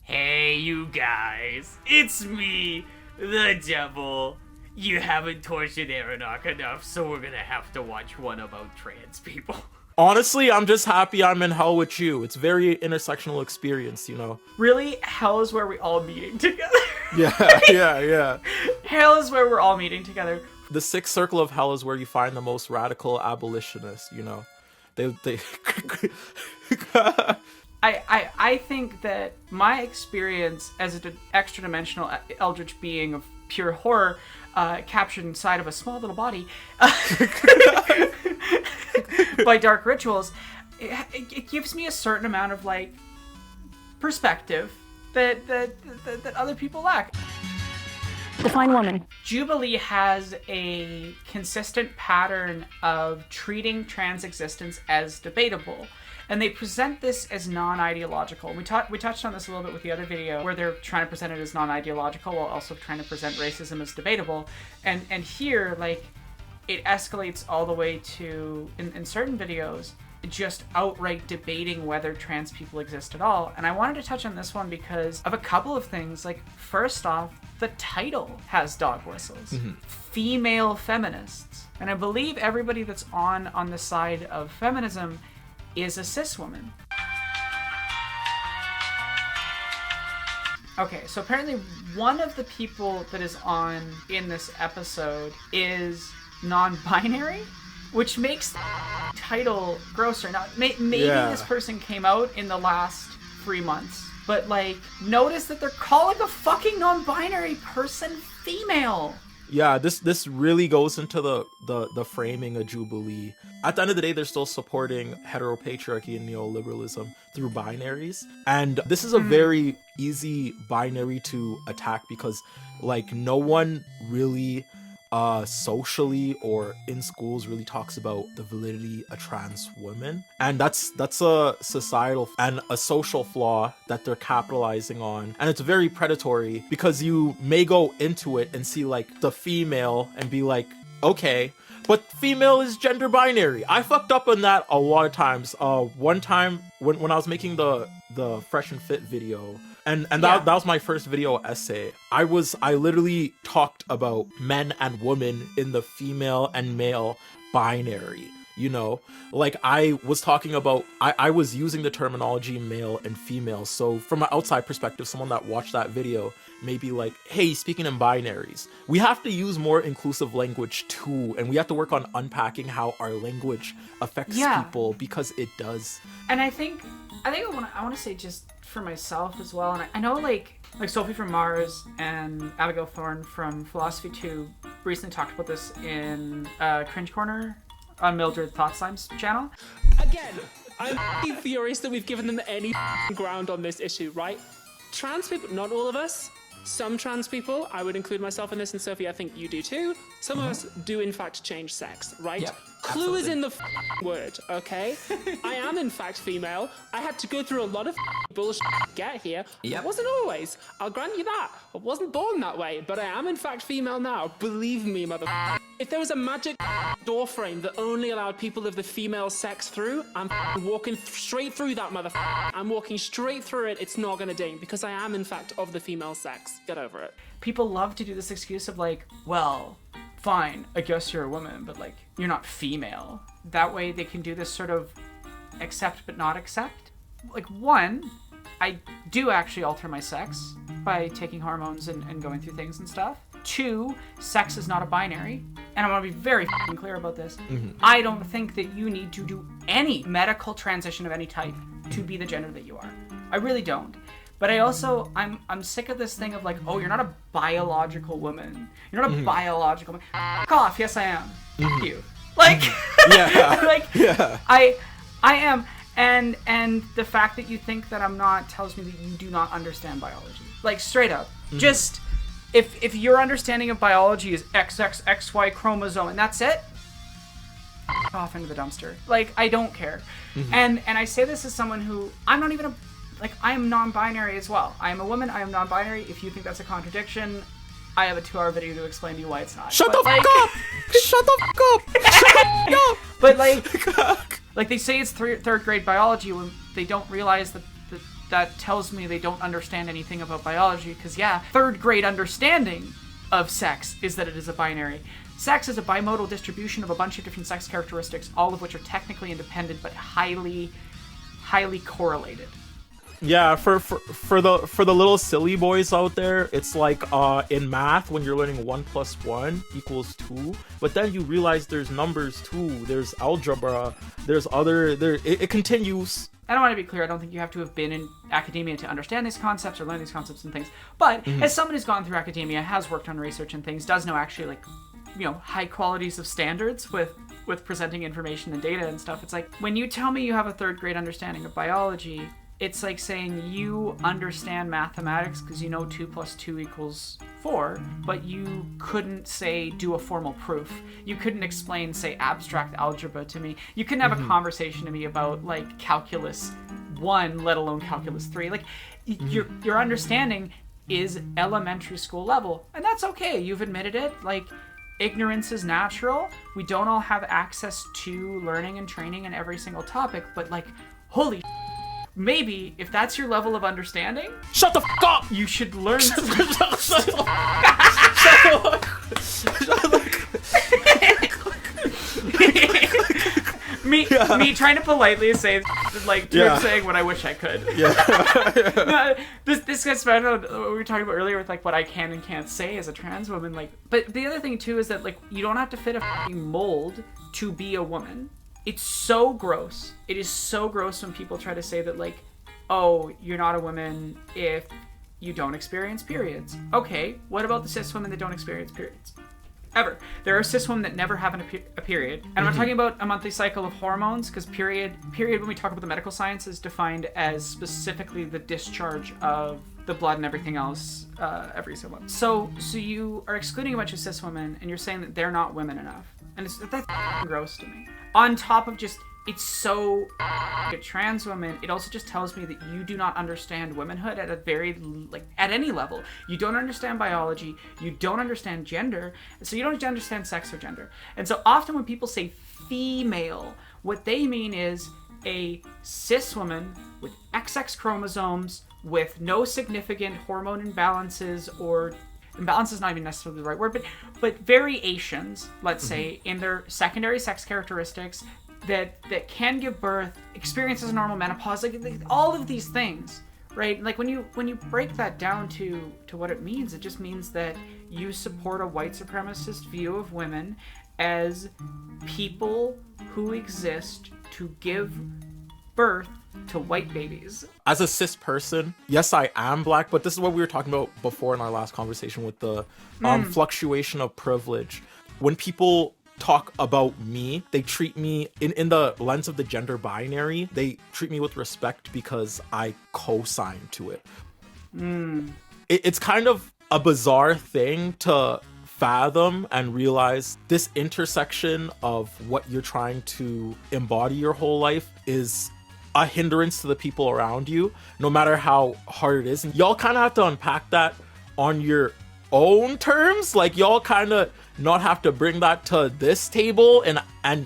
Hey, you guys, it's me, the devil. You haven't tortured Aranock enough, so we're gonna have to watch one about trans people. Honestly, I'm just happy I'm in hell with you. It's very intersectional experience, you know? Really, hell is where we all meeting together. Yeah. Hell is where we're all meeting together. The sixth circle of hell is where you find the most radical abolitionists, you know? They I think that my experience as an extra-dimensional eldritch being of pure horror, captured inside of a small little body by dark rituals, it gives me a certain amount of like perspective that other people lack. Define woman. Jubilee has a consistent pattern of treating trans existence as debatable. And they present this as non-ideological. We touched on this a little bit with the other video, where they're trying to present it as non-ideological while also trying to present racism as debatable. And here, like, it escalates all the way to, in certain videos, just outright debating whether trans people exist at all. And I wanted to touch on this one because of a couple of things. Like, first off, the title has dog whistles. Mm-hmm. Female feminists. And I believe everybody that's on the side of feminism is a cis woman. Okay, so apparently one of the people that is on in this episode is non-binary, which makes the title grosser. Now, maybe this person came out in the last 3 months, but like, notice that they're calling a fucking non-binary person female. Yeah, this really goes into the framing of Jubilee. At the end of the day, they're still supporting heteropatriarchy and neoliberalism through binaries. And this is a very easy binary to attack because, like, no one really socially or in schools really talks about the validity of trans women. And that's a societal and a social flaw that they're capitalizing on. And it's very predatory because you may go into it and see like the female and be like, okay, but female is gender binary. I fucked up on that a lot of times. One time when I was making the Fresh and Fit video, and that was my first video essay. I literally talked about men and women in the female and male binary, you know? Like, I was talking about, I was using the terminology male and female. So from an outside perspective, someone that watched that video may be like, hey, speaking in binaries, we have to use more inclusive language too. And we have to work on unpacking how our language affects people, because it does. And I think I want to say, just for myself as well, and I know like Sophie from Mars and Abigail Thorne from Philosophy 2 recently talked about this in Cringe Corner on Mildred Thoughtslime's channel. Again, I'm furious that we've given them any ground on this issue, right? Trans people, not all of us, some trans people, I would include myself in this, and Sophie, I think you do too, some of us do in fact change sex, right? Yep, Clue is in the word, okay? I am in fact female. I had to go through a lot of bullshit to get here. Yep. I wasn't always. I'll grant you that. I wasn't born that way, but I am in fact female now. Believe me, motherfucker. If there was a magic door frame that only allowed people of the female sex through, I'm walking straight through that motherfucker. I'm walking straight through it. It's not gonna ding, because I am in fact of the female sex. Get over it. People love to do this excuse of like, well, fine, I guess you're a woman, but like, you're not female. That way they can do this sort of accept but not accept. Like, one, I do actually alter my sex by taking hormones and going through things and stuff. Two, sex is not a binary. And I want to be very clear about this. Mm-hmm. I don't think that you need to do any medical transition of any type to be the gender that you are. I really don't. But I also, I'm sick of this thing of like, oh, you're not a biological woman. You're not a biological woman. F*** off, yes I am. F*** you. Like, I am. And the fact that you think that I'm not tells me that you do not understand biology. Like, straight up. Just, if your understanding of biology is XXXY chromosome and that's it, off into the dumpster. Like, I don't care. And I say this as someone who, I'm not even I am non-binary as well. I am a woman, I am non-binary. If you think that's a contradiction, I have a 2-hour video to explain to you why it's not. Shut the fuck up! Shut the fuck up! Shut the fuck up! But like they say it's third grade biology when they don't realize that tells me they don't understand anything about biology. Because third grade understanding of sex is that it is a binary. Sex is a bimodal distribution of a bunch of different sex characteristics, all of which are technically independent but highly, highly correlated. Yeah, for the little silly boys out there, it's like in math when you're learning 1 + 1 = 2, but then you realize there's numbers too. There's algebra. There's it continues. I don't want to be clear. I don't think you have to have been in academia to understand these concepts or learn these concepts and things. But as someone who's gone through academia, has worked on research and things, does know actually high qualities of standards with presenting information and data and stuff. It's like when you tell me you have a third grade understanding of biology, it's like saying you understand mathematics because you know 2 + 2 = 4, but you couldn't say do a formal proof. You couldn't explain, say, abstract algebra to me. You couldn't have a conversation to me about like calculus 1, let alone calculus 3. Like your understanding is elementary school level, and that's okay. You've admitted it. Like, ignorance is natural. We don't all have access to learning and training in every single topic, but like, holy maybe if that's your level of understanding, shut the fuck up! You should learn. Me trying to politely say, like, saying what I wish I could. No, this gets back to what we were talking about earlier with like what I can and can't say as a trans woman. Like, but the other thing too is that like you don't have to fit a fucking mold to be a woman. It's so gross. It is so gross when people try to say that, like, oh, you're not a woman if you don't experience periods. Okay, what about the cis women that don't experience periods? Ever. There are cis women that never have a period. And I'm not talking about a monthly cycle of hormones, because period, when we talk about the medical science, is defined as specifically the discharge of the blood and everything else every so much. So you are excluding a bunch of cis women, and you're saying that they're not women enough. And that's gross to me. On top of just, it's so a trans woman, it also just tells me that you do not understand womanhood at a very, like, at any level. You don't understand biology, you don't understand gender, so you don't understand sex or gender. And so often when people say female, what they mean is a cis woman with XX chromosomes, with no significant hormone imbalances, or imbalance is not even necessarily the right word, but variations, let's say, in their secondary sex characteristics that can give birth, experiences a normal menopause, like all of these things, right? Like when you break that down to what it means, it just means that you support a white supremacist view of women as people who exist to give birth to white babies. As a cis person, yes, I am black, but this is what we were talking about before in our last conversation with the fluctuation of privilege. When people talk about me, they treat me in the lens of the gender binary, they treat me with respect because I co-sign to it. It's kind of a bizarre thing to fathom and realize this intersection of what you're trying to embody your whole life is a hindrance to the people around you, no matter how hard it is. And y'all kind of have to unpack that on your own terms. Like, y'all kind of not have to bring that to this table and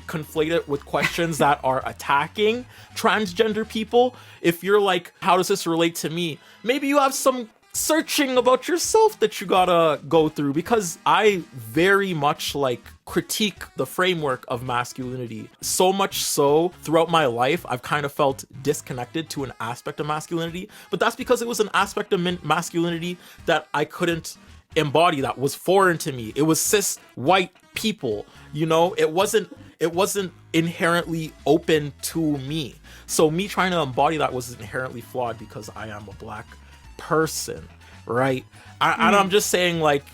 conflate it with questions that are attacking transgender people. If you're like, how does this relate to me? Maybe you have some searching about yourself that you gotta go through, because I very much like critique the framework of masculinity. So much so throughout my life, I've kind of felt disconnected to an aspect of masculinity, but that's because it was an aspect of masculinity that I couldn't embody, that was foreign to me. It was cis white people, you know, it wasn't inherently open to me. So me trying to embody that was inherently flawed because I am a black person, right? And I'm just saying, like,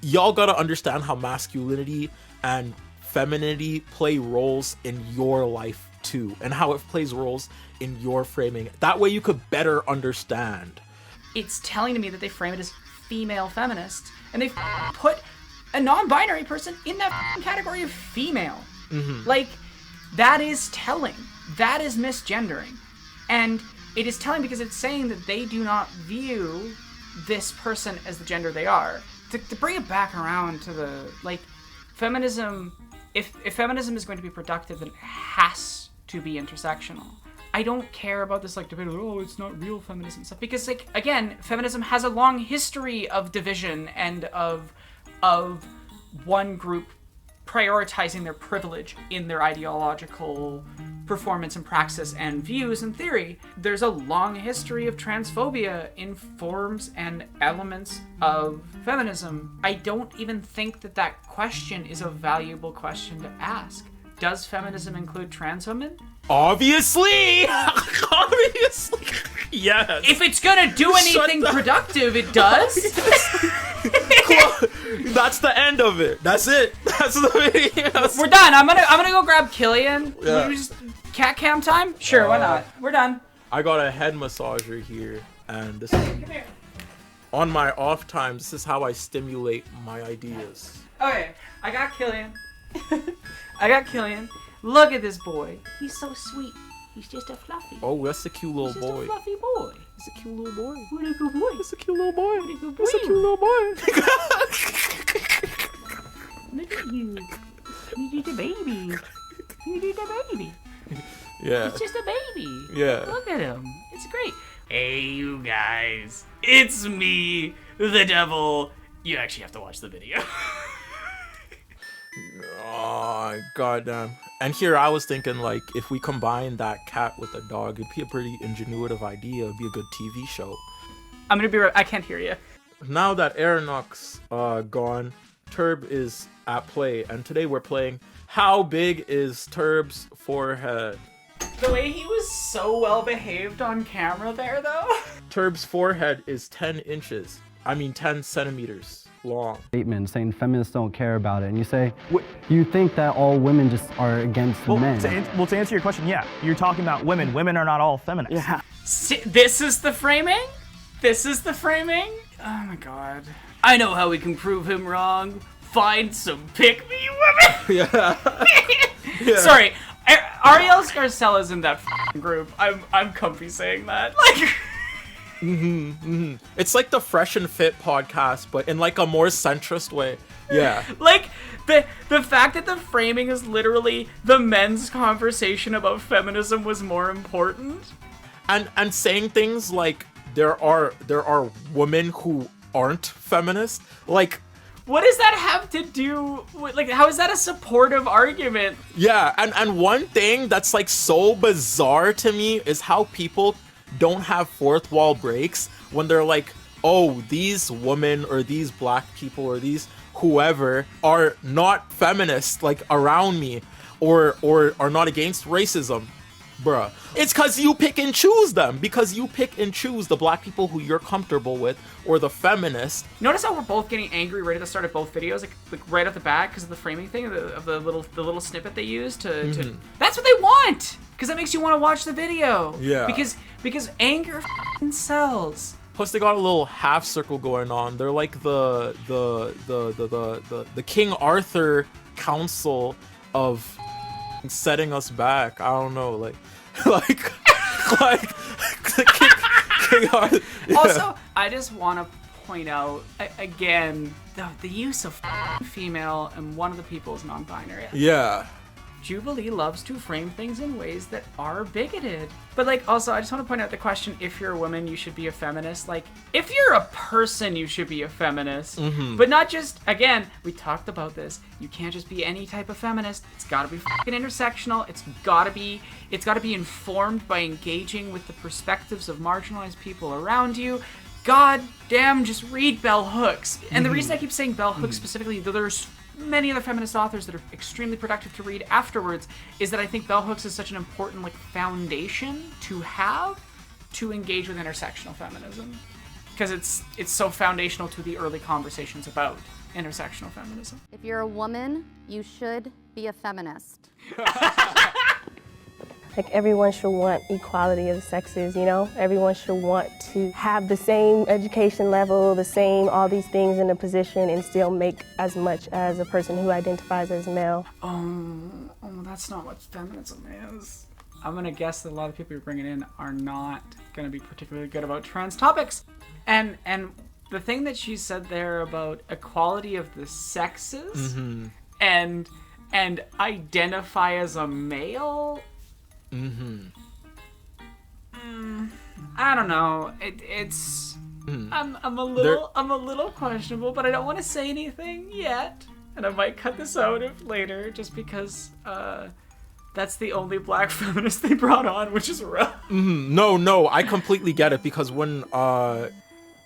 y'all gotta understand how masculinity and femininity play roles in your life too, and how it plays roles in your framing. That way you could better understand. It's telling to me that they frame it as female feminist, and they put a non-binary person in that category of female. Like, that is telling. That is misgendering. And it is telling because it's saying that they do not view this person as the gender they are. To bring it back around to the, like, feminism, if feminism is going to be productive, then it has to be intersectional. I don't care about this, like, debate of, oh, it's not real feminism stuff, because, like, again, feminism has a long history of division and of one group prioritizing their privilege in their ideological performance and praxis and views and theory. There's a long history of transphobia in forms and elements of feminism. I don't even think that question is a valuable question to ask. Does feminism include trans women? Obviously! Obviously! Yes. If it's gonna do anything productive, it does. That's the end of it. That's it. That's the video. We're done. I'm gonna go grab Killian. Yeah. We just cat cam time? Sure, why not? We're done. I got a head massager here, and this is Come here. on my off times. This is how I stimulate my ideas. Okay, I got Killian. Look at this boy. He's so sweet. He's just a fluffy. Oh, that's a cute little He's just boy. a fluffy boy. He's a cute little boy. What a good boy. He's a cute little boy. What a good boy. He's a cute little boy. Look at you. You need a baby. You need a baby. Yeah. It's just a baby. Yeah. Look at him. It's great. Hey, you guys. It's me, the devil. You actually have to watch the video. Oh, goddamn. And here I was thinking, like, if we combine that cat with a dog, it'd be a pretty ingenuitive idea. It'd be a good TV show. I'm gonna be right. I can't hear you. Now that Aranock's gone, Turb is at play, and today we're playing How Big is Turb's Forehead? The way he was so well behaved on camera there, though. Turb's forehead is 10 centimeters long. Statement saying feminists don't care about it, and you say, you think that all women just are against men. To answer your question, yeah, you're talking about women. Women are not all feminists. Yeah. This is the framing? This is the framing? Oh my god. I know how we can prove him wrong. Find some pick-me women. Yeah. Sorry, Ariel Scarcella's in that group. I'm comfy saying that. Like. It's like the Fresh and Fit podcast, but in like a more centrist way. Yeah. Like the fact that the framing is literally the men's conversation about feminism was more important. And saying things like there are women who aren't feminist. Like, what does that have to do with, like, how is that a supportive argument? yeah, and one thing that's like so bizarre to me is how people don't have fourth wall breaks when they're like, oh, these women or these black people or these whoever are not feminist, like, around me, or are not against racism. Bruh. It's because you pick and choose them. Because you pick and choose the black people who you're comfortable with, or the feminists. Notice how we're both getting angry right at the start of both videos, like right off the bat, because of the framing thing, of the little snippet they use to that's what they want, because that makes you want to watch the video. Yeah. Because anger f***ing sells. Plus, they got a little half circle going on. They're like the King Arthur Council of setting us back. I don't know, like King Arthur. Yeah. Also, I just want to point out again the use of female, and one of the people is non-binary. Yeah. Jubilee loves to frame things in ways that are bigoted. But, like, also, I just want to point out the question, if you're a woman, you should be a feminist. Like, if you're a person, you should be a feminist. But not just, again, we talked about this. You can't just be any type of feminist. It's gotta be fucking intersectional. It's gotta be informed by engaging with the perspectives of marginalized people around you. God damn, just read Bell Hooks. And the reason I keep saying Bell Hooks specifically, though there's many other feminist authors that are extremely productive to read afterwards, is that I think Bell Hooks is such an important, like, foundation to have to engage with intersectional feminism, because it's so foundational to the early conversations about intersectional feminism. If you're a woman, you should be a feminist. Like, everyone should want equality of the sexes, you know? Everyone should want to have the same education level, the same all these things in a position, and still make as much as a person who identifies as male. Oh, that's not what feminism is. I'm gonna guess that a lot of people you're bringing in are not gonna be particularly good about trans topics. And the thing that she said there about equality of the sexes and identify as a male. I don't know. It's I'm a little questionable, but I don't want to say anything yet, and I might cut this out later just because that's the only black feminist they brought on, which is rough. No, I completely get it, because when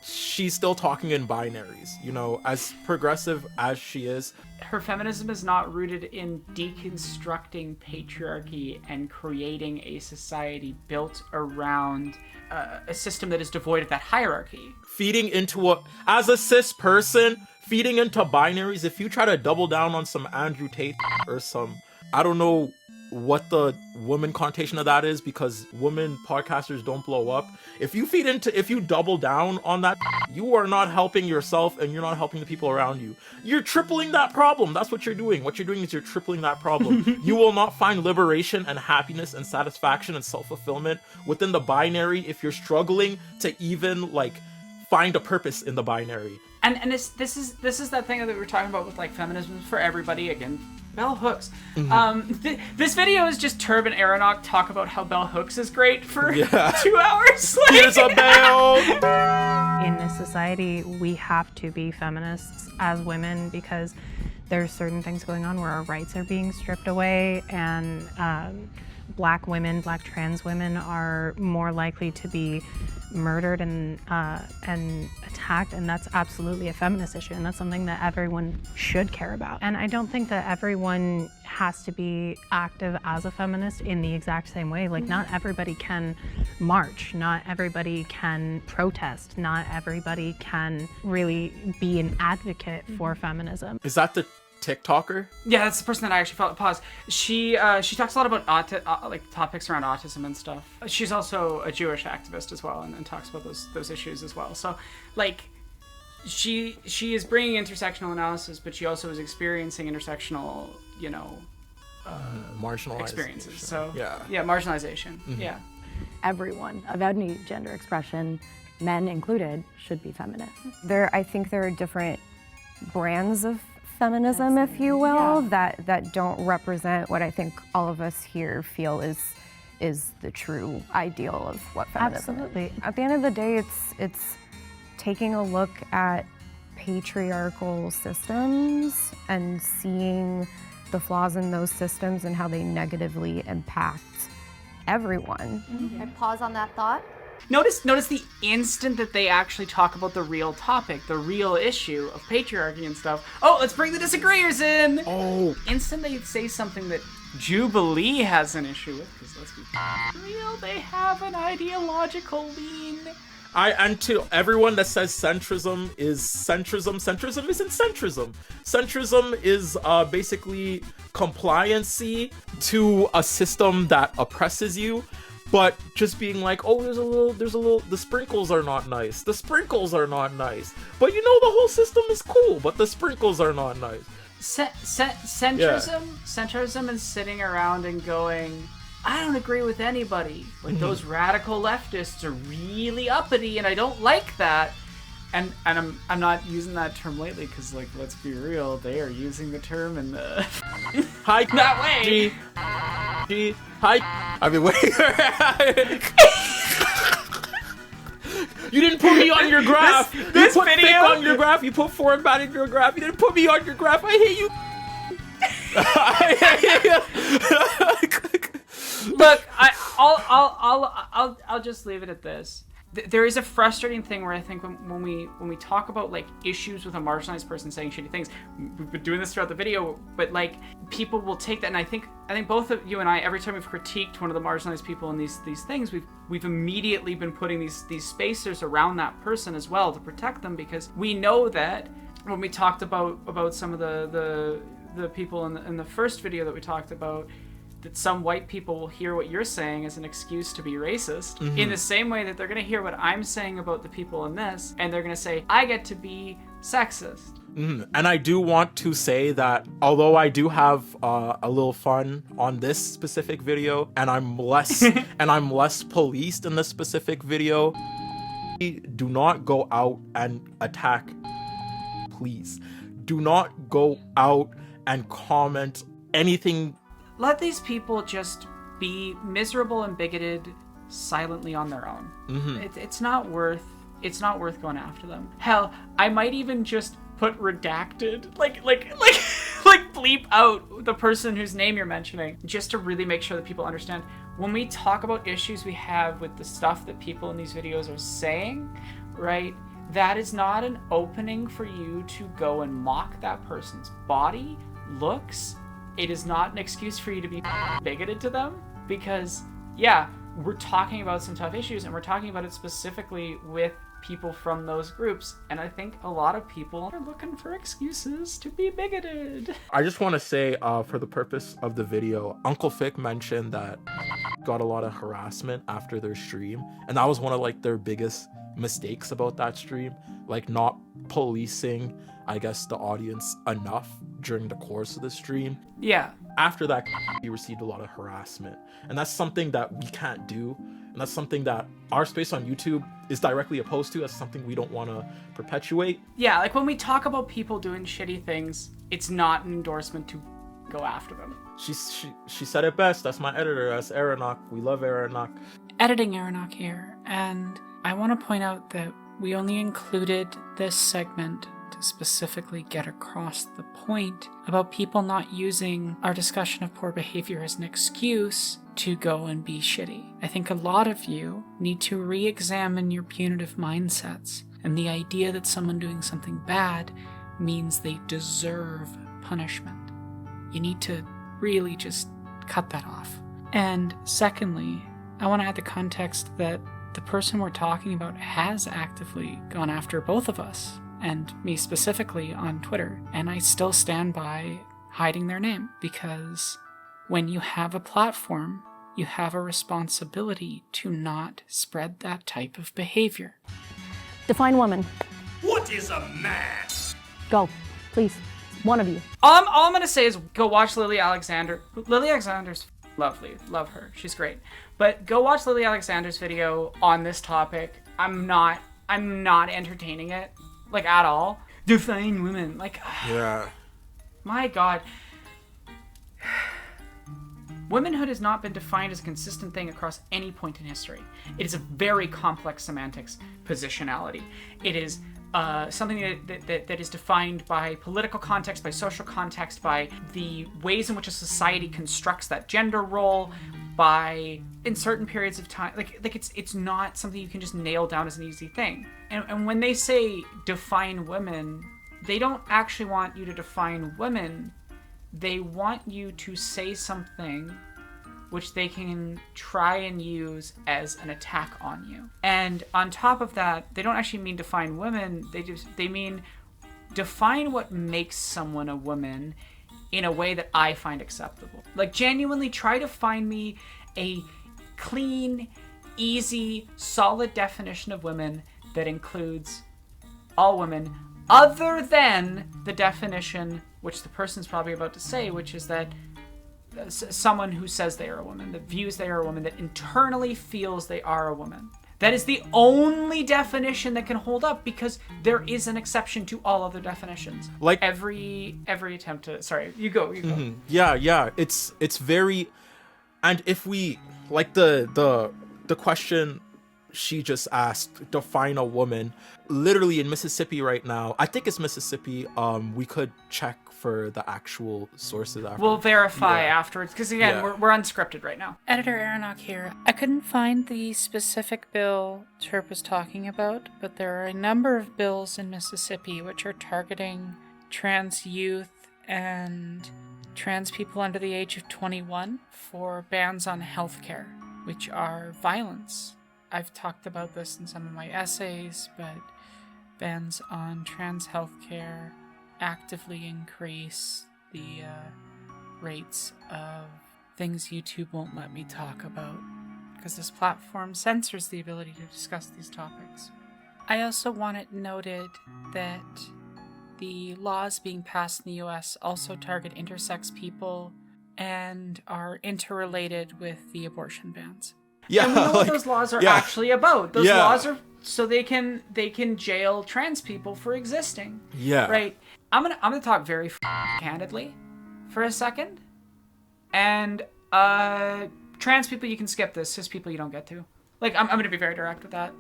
she's still talking in binaries, you know, as progressive as she is, her feminism is not rooted in deconstructing patriarchy and creating a society built around a system that is devoid of that hierarchy. Feeding into as a cis person, feeding into binaries, if you try to double down on some Andrew Tate or some, I don't know what the woman connotation of that is, because women podcasters don't blow up. If you double down on that, you are not helping yourself and you're not helping the people around you. You're tripling that problem. That's what you're doing. What you're doing is you're tripling that problem. You will not find liberation and happiness and satisfaction and self-fulfillment within the binary if you're struggling to even like find a purpose in the binary. And this is that thing that we were talking about with like feminism for everybody again. Bell Hooks. This video is just Turb and Aranock talk about how Bell Hooks is great for 2 hours. Like. Here's a bell. In this society, we have to be feminists as women because there's certain things going on where our rights are being stripped away, and black women, black trans women are more likely to be murdered and attacked, and that's absolutely a feminist issue, and that's something that everyone should care about. And I don't think that everyone has to be active as a feminist in the exact same way. Like, not everybody can march, not everybody can protest, not everybody can really be an advocate for feminism. Is that the TikToker? Yeah, that's the person that I actually felt pause. She talks a lot about like topics around autism and stuff. She's also a Jewish activist as well, and talks about those issues as well. So, like, she is bringing intersectional analysis, but she also is experiencing intersectional, you know, marginalization experiences. So yeah, marginalization. Yeah, Everyone of any gender expression, men included, should be feminist. I think there are different brands of feminism, if you will, that don't represent what I think all of us here feel is the true ideal of what feminism Absolutely. is. At the end of the day, it's taking a look at patriarchal systems and seeing the flaws in those systems and how they negatively impact everyone. I pause on that thought. Notice the instant that they actually talk about the real topic, the real issue of patriarchy and stuff. Oh, let's bring the disagreeers in. Oh, Instant they say something that Jubilee has an issue with, because let's be real, they have an ideological lean. And to everyone that says centrism isn't centrism. Centrism is basically compliancy to a system that oppresses you, but just being like, oh, there's a little, the sprinkles are not nice. The sprinkles are not nice. But you know, the whole system is cool, but the sprinkles are not nice. Centrism is sitting around and going, I don't agree with anybody. Like, those radical leftists are really uppity, and I don't like that. And I'm not using that term lately because, like, let's be real, they are using the term in the Hi, that way. Hi. I mean, wait. You didn't put me on your graph. This you put video thick on your graph. You put format in your graph. You didn't put me on your graph. I hate you. Look, I'll just leave it at this. There is a frustrating thing where I think when we talk about like issues with a marginalized person saying shitty things, we've been doing this throughout the video, but like people will take that, and I think both of you and I, every time we've critiqued one of the marginalized people in these things, we've immediately been putting these spacers around that person as well to protect them, because we know that when we talked about some of the people in the first video that we talked about, that some white people will hear what you're saying as an excuse to be racist, in the same way that they're going to hear what I'm saying about the people in this, and they're going to say, I get to be sexist. And I do want to say that although I do have a little fun on this specific video, and I'm less policed in this specific video, do not go out and attack. Please do not go out and comment anything. Let these people just be miserable and bigoted silently on their own. It's not worth going after them. Hell, I might even just put redacted, like bleep out the person whose name you're mentioning, just to really make sure that people understand. When we talk about issues we have with the stuff that people in these videos are saying, right, that is not an opening for you to go and mock that person's body, looks. It is not an excuse for you to be bigoted to them, because, yeah, we're talking about some tough issues, and we're talking about it specifically with people from those groups, and I think a lot of people are looking for excuses to be bigoted. I just want to say, for the purpose of the video, Uncle Fick mentioned that got a lot of harassment after their stream, and that was one of like their biggest mistakes about that stream, like not policing, I guess, the audience enough during the course of the stream. Yeah. After that, he received a lot of harassment, and that's something that we can't do, and that's something that our space on YouTube is directly opposed to. That's something we don't want to perpetuate. Yeah, like when we talk about people doing shitty things, it's not an endorsement to go after them. She said it best. That's my editor. That's Aranock. We love Aranock. Editing Aranock here, and I want to point out that we only included this segment to specifically get across the point about people not using our discussion of poor behavior as an excuse to go and be shitty. I think a lot of you need to re-examine your punitive mindsets and the idea that someone doing something bad means they deserve punishment. You need to really just cut that off. And secondly, I want to add the context that the person we're talking about has actively gone after both of us, and me specifically, on Twitter, and I still stand by hiding their name, because when you have a platform, you have a responsibility to not spread that type of behavior. Define woman. What is a man? Go, please. One of you. All I'm gonna say is go watch Lily Alexander. Lily Alexander's lovely. Love her. She's great. But go watch Lily Alexander's video on this topic. I'm not entertaining it, like, at all. Define women. Like, yeah. My God. Womanhood has not been defined as a consistent thing across any point in history. It is a very complex semantics, positionality. It is something that is defined by political context, by social context, by the ways in which a society constructs that gender role, by in certain periods of time. Like it's not something you can just nail down as an easy thing. And when they say define women, they don't actually want you to define women. They want you to say something which they can try and use as an attack on you. And on top of that, they don't actually mean define women, they mean define what makes someone a woman in a way that I find acceptable. Like, genuinely try to find me a clean, easy, solid definition of women that includes all women, other than the definition which the person's probably about to say, which is that someone who says they are a woman, that views they are a woman, that internally feels they are a woman. That is the only definition that can hold up, because there is an exception to all other definitions. Like every attempt to, sorry, you go. Mm-hmm. Yeah. It's very, and if we like the question she just asked, define a woman. Literally in Mississippi right now, I think it's Mississippi. We could check for the actual sources after. We'll verify afterwards, because again, we're unscripted right now. Editor Aranock here. I couldn't find the specific bill TERF was talking about, but there are a number of bills in Mississippi which are targeting trans youth and trans people under the age of 21 for bans on healthcare, which are violence. I've talked about this in some of my essays, but bans on trans healthcare actively increase the rates of things YouTube won't let me talk about, because this platform censors the ability to discuss these topics. I also want it noted that the laws being passed in the US also target intersex people and are interrelated with the abortion bans. Yeah, and we know what those laws are actually about. Those laws are so they can jail trans people for existing. Yeah. Right. I'm gonna talk very candidly for a second. And trans people, you can skip this. Cis people, you don't get to. Like, I'm gonna be very direct with that.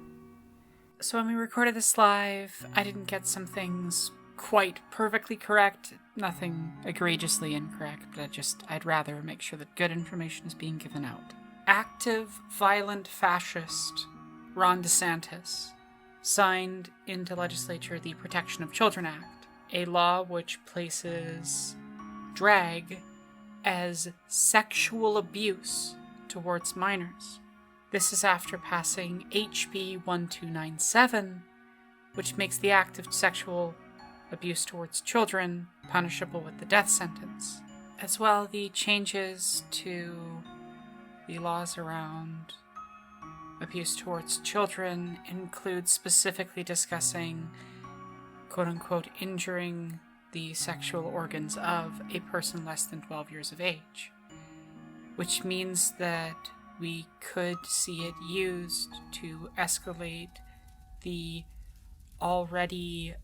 So when we recorded this live, I didn't get some things quite perfectly correct. Nothing egregiously incorrect, but I'd rather make sure that good information is being given out. Active, violent fascist Ron DeSantis signed into legislature the Protection of Children Act, a law which places drag as sexual abuse towards minors. This is after passing HB 1297, which makes the act of sexual abuse towards children punishable with the death sentence. As well, the changes to the laws around abuse towards children include specifically discussing, quote-unquote, injuring the sexual organs of a person less than 12 years of age, which means that we could see it used to escalate the already...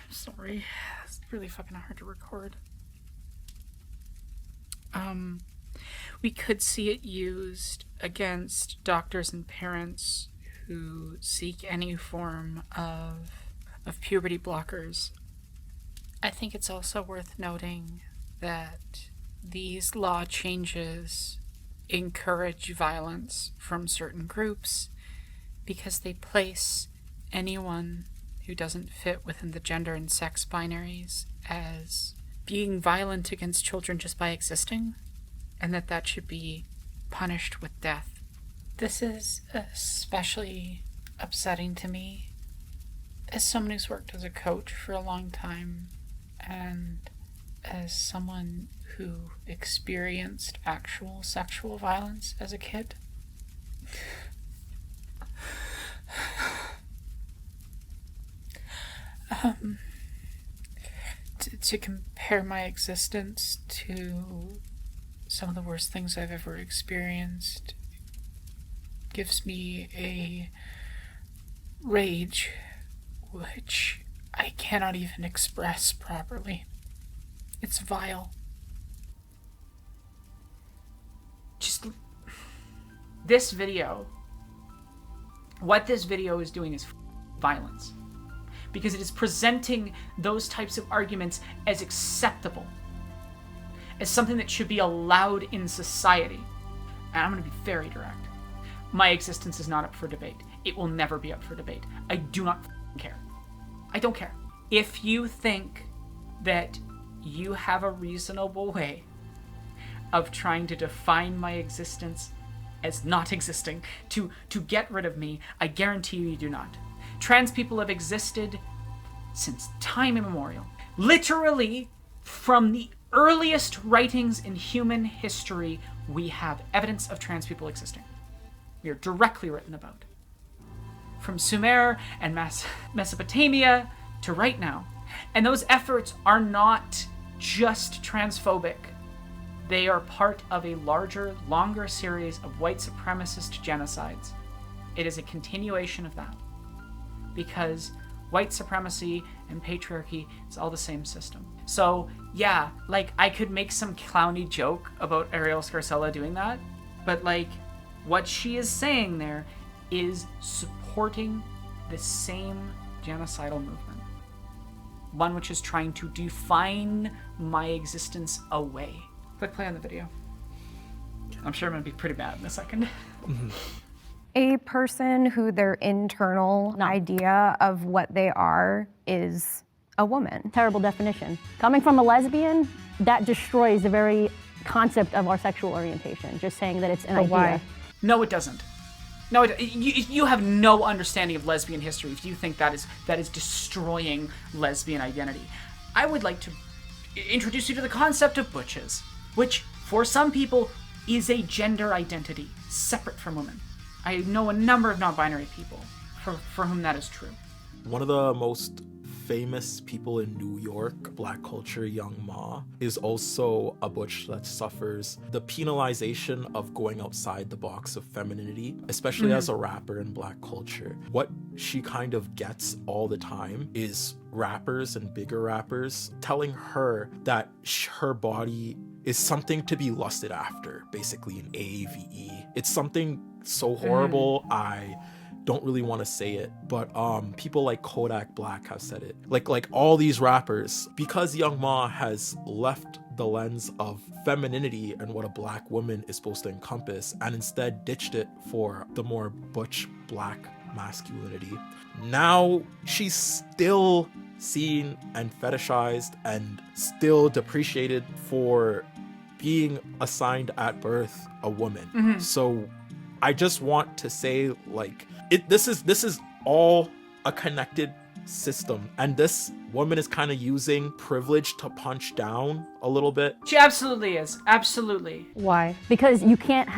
Sorry, it's really fucking hard to record. We could see it used against doctors and parents who seek any form of puberty blockers. I think it's also worth noting that these law changes encourage violence from certain groups because they place anyone who doesn't fit within the gender and sex binaries as being violent against children just by existing, and that should be punished with death. This is especially upsetting to me as someone who's worked as a coach for a long time and as someone who experienced actual sexual violence as a kid. To compare my existence to some of the worst things I've ever experienced gives me a rage which I cannot even express properly. It's vile. Just this video, what this video is doing is violence. Because it is presenting those types of arguments as acceptable, as something that should be allowed in society. And I'm going to be very direct. My existence is not up for debate. It will never be up for debate. I do not care. I don't care. If you think that you have a reasonable way of trying to define my existence as not existing, to get rid of me, I guarantee you do not. Trans people have existed since time immemorial. Literally, from the earliest writings in human history, we have evidence of trans people existing. We are directly written about. From Sumer and Mesopotamia to right now. And those efforts are not just transphobic. They are part of a larger, longer series of white supremacist genocides. It is a continuation of that. Because white supremacy and patriarchy is all the same system. So, yeah, like, I could make some clowny joke about Ariel Scarcella doing that, but, like, what she is saying there is supporting the same genocidal movement. One which is trying to define my existence away. Click play on the video. I'm sure I'm going to be pretty bad in a second. A person who their internal idea of what they are is a woman. Terrible definition. Coming from a lesbian, that destroys the very concept of our sexual orientation. Just saying that it's an idea. Why? No, it doesn't. No, you have no understanding of lesbian history if you think that is destroying lesbian identity. I would like to introduce you to the concept of butches, which for some people is a gender identity separate from women. I know a number of non-binary people for whom that is true. One of the most famous people in New York, Black culture, Young Ma, is also a butch that suffers the penalization of going outside the box of femininity, especially as a rapper in Black culture. What she kind of gets all the time is rappers and bigger rappers telling her that her body is something to be lusted after, basically in AAVE. It's something so horrible, I don't really want to say it, but people like Kodak Black have said it. Like all these rappers, because Young Ma has left the lens of femininity and what a Black woman is supposed to encompass, and instead ditched it for the more butch Black masculinity. Now she's still seen and fetishized and still depreciated for being assigned at birth a woman. So I just want to say, like, this is all a connected system, and this woman is kind of using privilege to punch down a little bit. She absolutely is. Absolutely. Why? Because you can't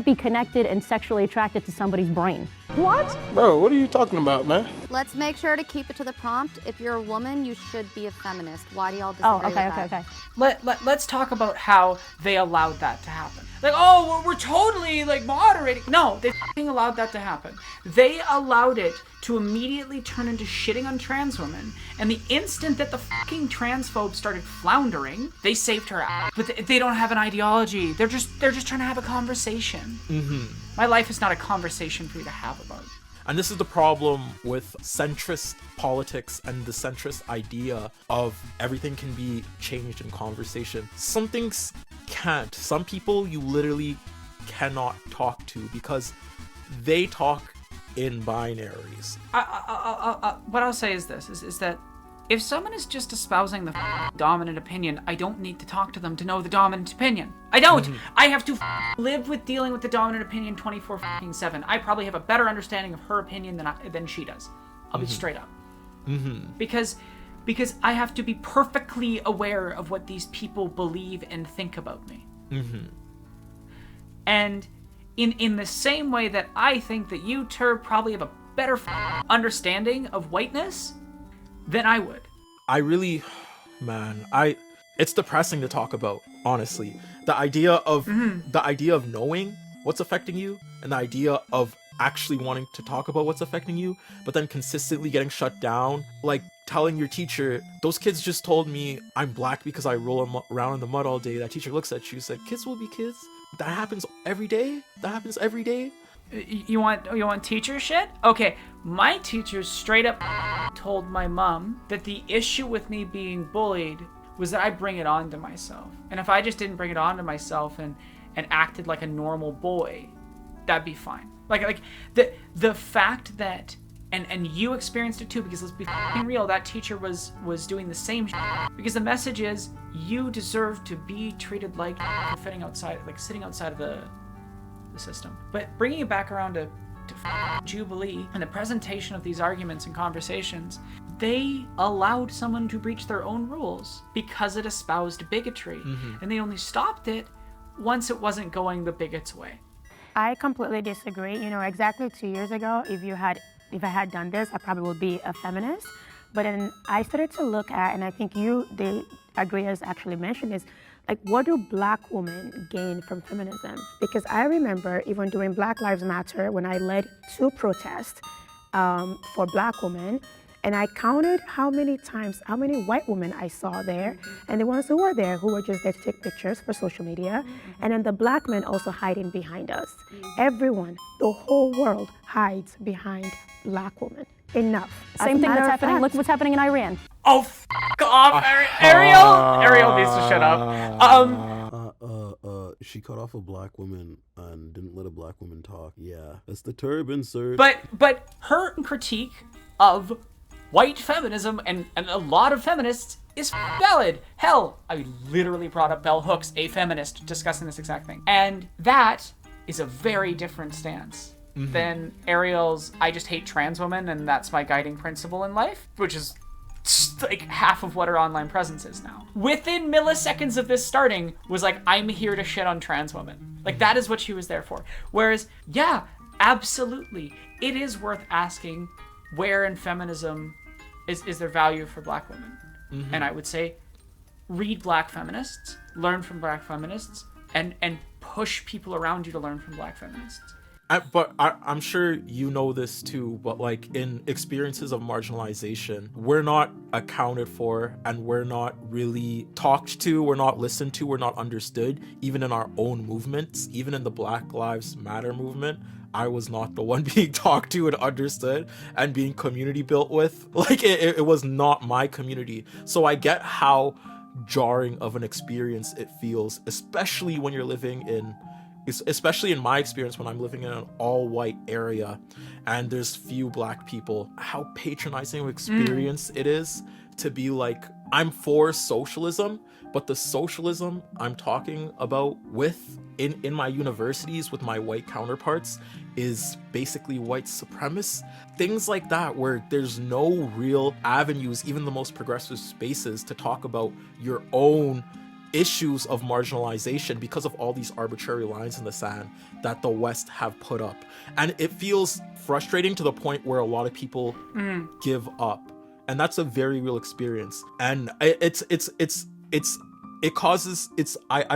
be connected and sexually attracted to somebody's brain. What? Bro, what are you talking about, man? Let's make sure to keep it to the prompt. If you're a woman, you should be a feminist. Why do y'all disagree with that? Let's talk about how they allowed that to happen. Like, oh, we're totally, like, moderating. No, they f***ing allowed that to happen. They allowed it to immediately turn into shitting on trans women, and the instant that the fucking transphobes started floundering, they saved her ass. But they don't have an ideology. They're just trying to have a conversation. My life is not a conversation for you to have about. And this is the problem with centrist politics and the centrist idea of everything can be changed in conversation. Some things can't. Some people you literally cannot talk to because they talk in binaries. What I'll say is this, is that if someone is just espousing the dominant opinion, I don't need to talk to them to know the dominant opinion. I don't. I have to live with dealing with the dominant opinion 24/7. I probably have a better understanding of her opinion than she does. I'll be straight up. Because I have to be perfectly aware of what these people believe and think about me. And in the same way that I think that you, TERF, probably have a better understanding of whiteness than I would. It's depressing to talk about, honestly. The idea of knowing what's affecting you and the idea of actually wanting to talk about what's affecting you, but then consistently getting shut down, like telling your teacher, those kids just told me I'm Black because I roll around in the mud all day. That teacher looks at you, said, kids will be kids. That happens every day. You want teacher shit? Okay, my teacher straight up told my mom that the issue with me being bullied was that I bring it on to myself. And if I just didn't bring it on to myself and acted like a normal boy, that'd be fine. Like the fact that and you experienced it too, because let's be real, that teacher was doing the same shit. Because the message is you deserve to be treated like for sitting outside of the system. But bringing it back around to Jubilee and the presentation of these arguments and conversations, they allowed someone to breach their own rules because it espoused bigotry. And they only stopped it once it wasn't going the bigots' way. I completely disagree. You know, exactly 2 years ago, if I had done this, I probably would be a feminist. But then I started to look at, and I think the agreeers actually mentioned is, like, what do Black women gain from feminism? Because I remember even during Black Lives Matter, when I led 2 protests for Black women, and I counted how many white women I saw there, and the ones who were there who were just there to take pictures for social media, and then the Black men also hiding behind us. Everyone, the whole world hides behind Black women. Enough. Same thing that's happening. Look what's happening in Iran. Oh, f*** off, Ariel needs to shut up. She cut off a Black woman and didn't let a Black woman talk. Yeah, that's the TERF insert. But her critique of white feminism and a lot of feminists is valid. Hell, I literally brought up Bell Hooks, a feminist, discussing this exact thing. And that is a very different stance than Ariel's, I just hate trans women and that's my guiding principle in life, which is like half of what her online presence is now. Within milliseconds of this starting was like, I'm here to shit on trans women. Like, that is what she was there for. Whereas, yeah, absolutely, it is worth asking where in feminism is there value for Black women? Mm-hmm. And I would say, read Black feminists, learn from Black feminists, and push people around you to learn from Black feminists. I'm sure you know this too, but like in experiences of marginalization, we're not accounted for and we're not really talked to, we're not listened to, we're not understood, even in our own movements, even in the Black Lives Matter movement. I was not the one being talked to and understood and being community built with. Like it was not my community. So I get how jarring of an experience it feels, especially when you're living in, especially in my experience when I'm living in an all-white area and there's few Black people, how patronizing of experience it is to be like, I'm for socialism, but the socialism I'm talking about in my universities with my white counterparts is basically white supremacist. Things like that, where there's no real avenues, even the most progressive spaces, to talk about your own issues of marginalization because of all these arbitrary lines in the sand that the West have put up. And it feels frustrating to the point where a lot of people give up. And that's a very real experience. And I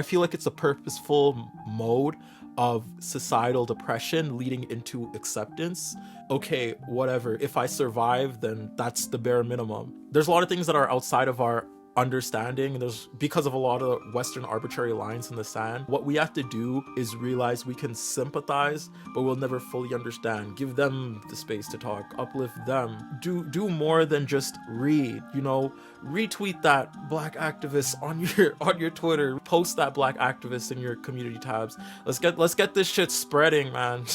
feel like it's a purposeful mode of societal depression leading into acceptance. Okay, whatever. If I survive, then that's the bare minimum. There's a lot of things that are outside of our understanding. There's, because of a lot of Western arbitrary lines in the sand, what we have to do is realize we can sympathize, but we'll never fully understand. Give them the space to talk, uplift them, do more than just read, retweet that Black activist on your Twitter, post that Black activist in your community tabs. Let's get this shit spreading, man.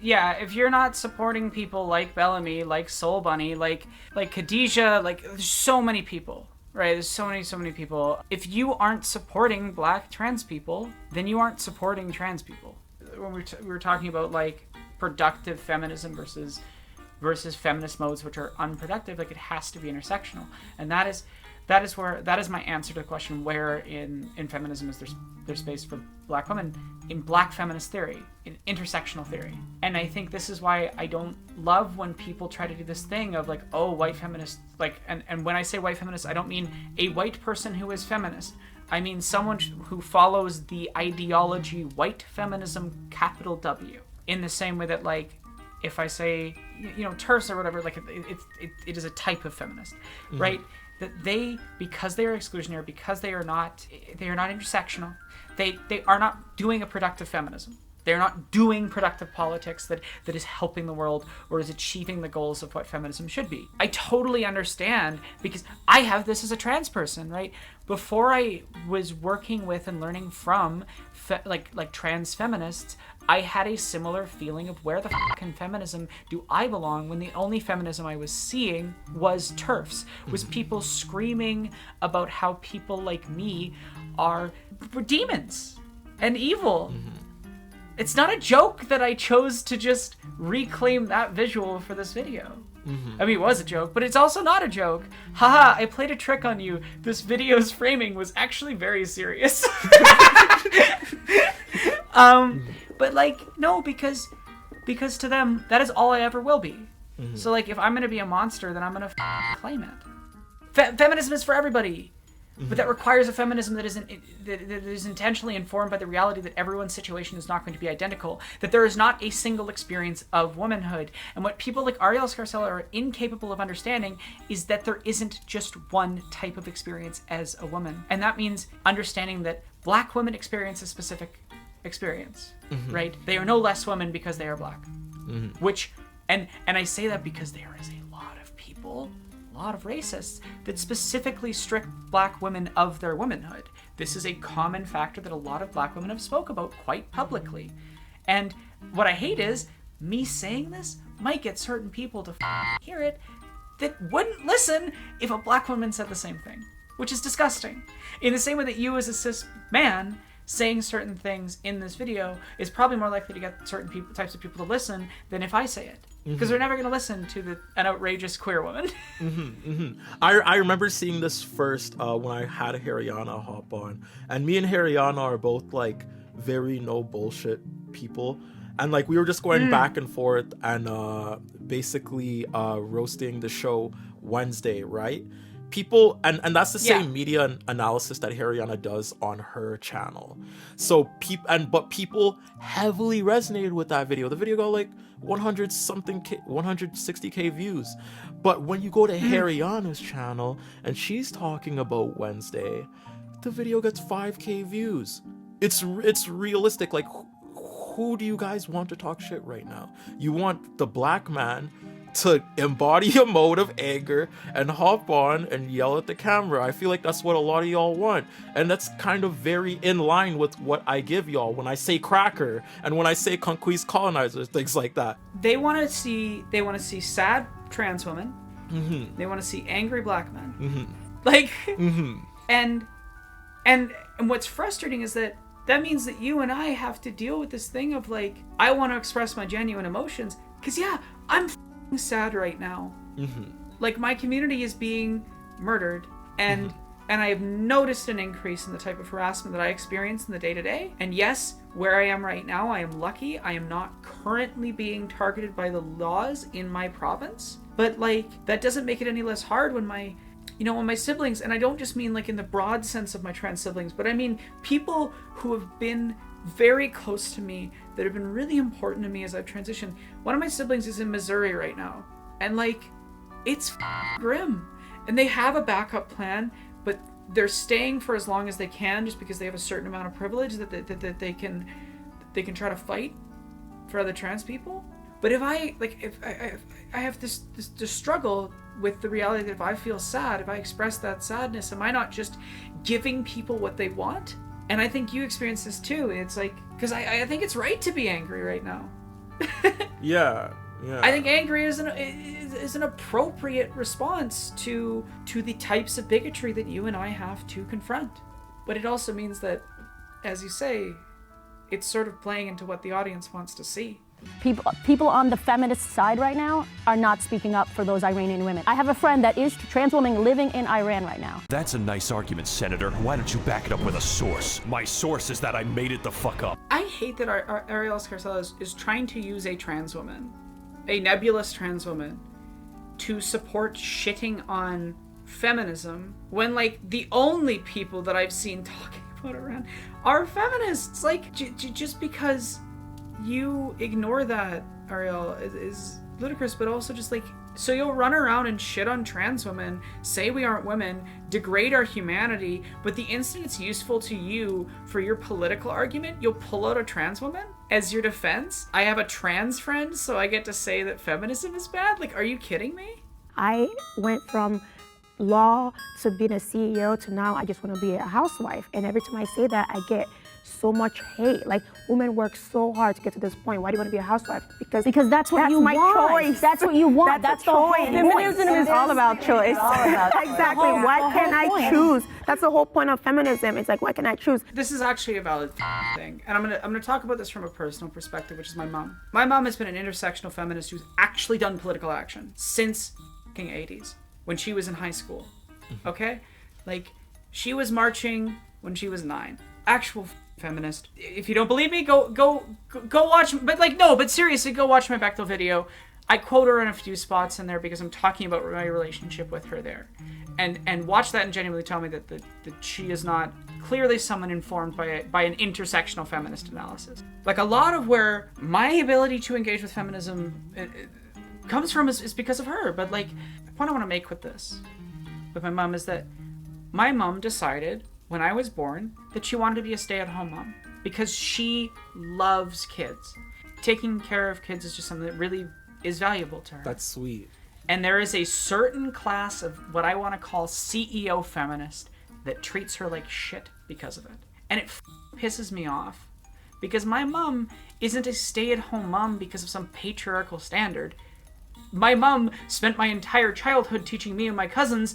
Yeah, if you're not supporting people like Bellamy, like Soul Bunny, like Khadijah, like there's so many people. Right, there's so many people. If you aren't supporting Black trans people, then you aren't supporting trans people. When we were talking about like productive feminism versus feminist modes which are unproductive, like it has to be intersectional, and that is my answer to the question: where in feminism is there space for Black women? In Black feminist theory, in intersectional theory. And I think this is why I don't love when people try to do this thing of like, oh, white feminists, like, and when I say white feminist, I don't mean a white person who is feminist. I mean someone who follows the ideology white feminism, capital W, in the same way that, like, if I say, TERFs or whatever, like it is a type of feminist, right? That they, because they are exclusionary, because they are not intersectional, they are not doing a productive feminism. They're not doing productive politics that is helping the world or is achieving the goals of what feminism should be. I totally understand, because I have this as a trans person, right? Before I was working with and learning from like trans feminists, I had a similar feeling of where the fucking feminism do I belong, when the only feminism I was seeing was TERFs, was people screaming about how people like me are demons and evil. It's not a joke that I chose to just reclaim that visual for this video. I mean, it was a joke, but it's also not a joke. Haha, I played a trick on you. This video's framing was actually very serious. But like, no, because to them, that is all I ever will be. So like, if I'm going to be a monster, then I'm going to claim it. Feminism is for everybody. But that requires a feminism that is intentionally informed by the reality that everyone's situation is not going to be identical, that there is not a single experience of womanhood. And what people like Ariel Scarcella are incapable of understanding is that there isn't just one type of experience as a woman. And that means understanding that Black women experience a specific experience, right? They are no less women because they are Black. Which, and I say that because there is a lot of people, a lot of racists, that specifically strip Black women of their womanhood. This is a common factor that a lot of Black women have spoke about quite publicly. And what I hate is, me saying this might get certain people to hear it that wouldn't listen if a Black woman said the same thing, which is disgusting. In the same way that you as a cis man saying certain things in this video is probably more likely to get certain types of people to listen than if I say it. Because they're never going to listen to an outrageous queer woman. I remember seeing this first when I had Haryana hop on. And me and Haryana are both like very no bullshit people. And like we were just going back and forth and basically roasting the show Wednesday, right? People, and that's the same media analysis that Ariana does on her channel. So but people heavily resonated with that video. The video got like 160k views. But when you go to Ariana's channel and she's talking about Wednesday, the video gets 5k views. It's realistic. Like, who do you guys want to talk shit right now? You want the black man to embody a mode of anger and hop on and yell at the camera. I feel like that's what a lot of y'all want. And that's kind of very in line with what I give y'all when I say cracker and when I say conquist colonizers, things like that. They want to see sad trans women. They want to see angry black men. Like, and what's frustrating is that means that you and I have to deal with this thing of like, I want to express my genuine emotions. Cause I'm sad right now. Like, my community is being murdered, and I have noticed an increase in the type of harassment that I experience in the day-to-day. And yes, where I am right now, I am lucky. I am not currently being targeted by the laws in my province. But like, that doesn't make it any less hard when my siblings, and I don't just mean like in the broad sense of my trans siblings, but I mean people who have been very close to me, that have been really important to me as I've transitioned. One of my siblings is in Missouri right now, and like, it's grim. And they have a backup plan, but they're staying for as long as they can just because they have a certain amount of privilege that they can try to fight for other trans people. But if I have this struggle with the reality that if I feel sad, if I express that sadness, am I not just giving people what they want? And I think you experience this too. It's like, because I think it's right to be angry right now. Yeah. I think angry is an appropriate response to the types of bigotry that you and I have to confront. But it also means that, as you say, it's sort of playing into what the audience wants to see. People on the feminist side right now are not speaking up for those Iranian women. I have a friend that is a trans woman living in Iran right now. That's a nice argument, Senator. Why don't you back it up with a source? My source is that I made it the fuck up. I hate that Ariel Escarcela is trying to use a trans woman, a nebulous trans woman, to support shitting on feminism when, like, the only people that I've seen talking about Iran are feminists. Like, just because you ignore that, Ariel, is ludicrous, but also just like, so you'll run around and shit on trans women, say we aren't women, degrade our humanity, but the instant it's useful to you for your political argument, you'll pull out a trans woman as your defense? I have a trans friend, so I get to say that feminism is bad? Like, are you kidding me? I went from law to being a CEO to now I just want to be a housewife. And every time I say that, I get so much hate. Like, women work so hard to get to this point. Why do you want to be a housewife? Because that's what you want. Choice. That's what you want. That's the whole point. Feminism is all about choice. Exactly. Why can't I choose? That's the whole point of feminism. It's like, why can't I choose? This is actually a valid thing. And I'm gonna talk about this from a personal perspective, which is my mom. My mom has been an intersectional feminist who's actually done political action since the 80s, when she was in high school. Okay? Like, she was marching when she was 9. Actual feminist. If you don't believe me, go watch. But seriously, go watch my Bechtel video. I quote her in a few spots in there because I'm talking about my relationship with her there, and watch that and genuinely tell me that she is not clearly someone informed by an intersectional feminist analysis. Like, a lot of where my ability to engage with feminism comes from is because of her. But like, the point I want to make with my mom is that my mom decided when I was born that she wanted to be a stay-at-home mom because she loves kids. Taking care of kids is just something that really is valuable to her. That's sweet. And there is a certain class of what I want to call CEO feminist that treats her like shit because of it. And it pisses me off because my mom isn't a stay-at-home mom because of some patriarchal standard. My mom spent my entire childhood teaching me and my cousins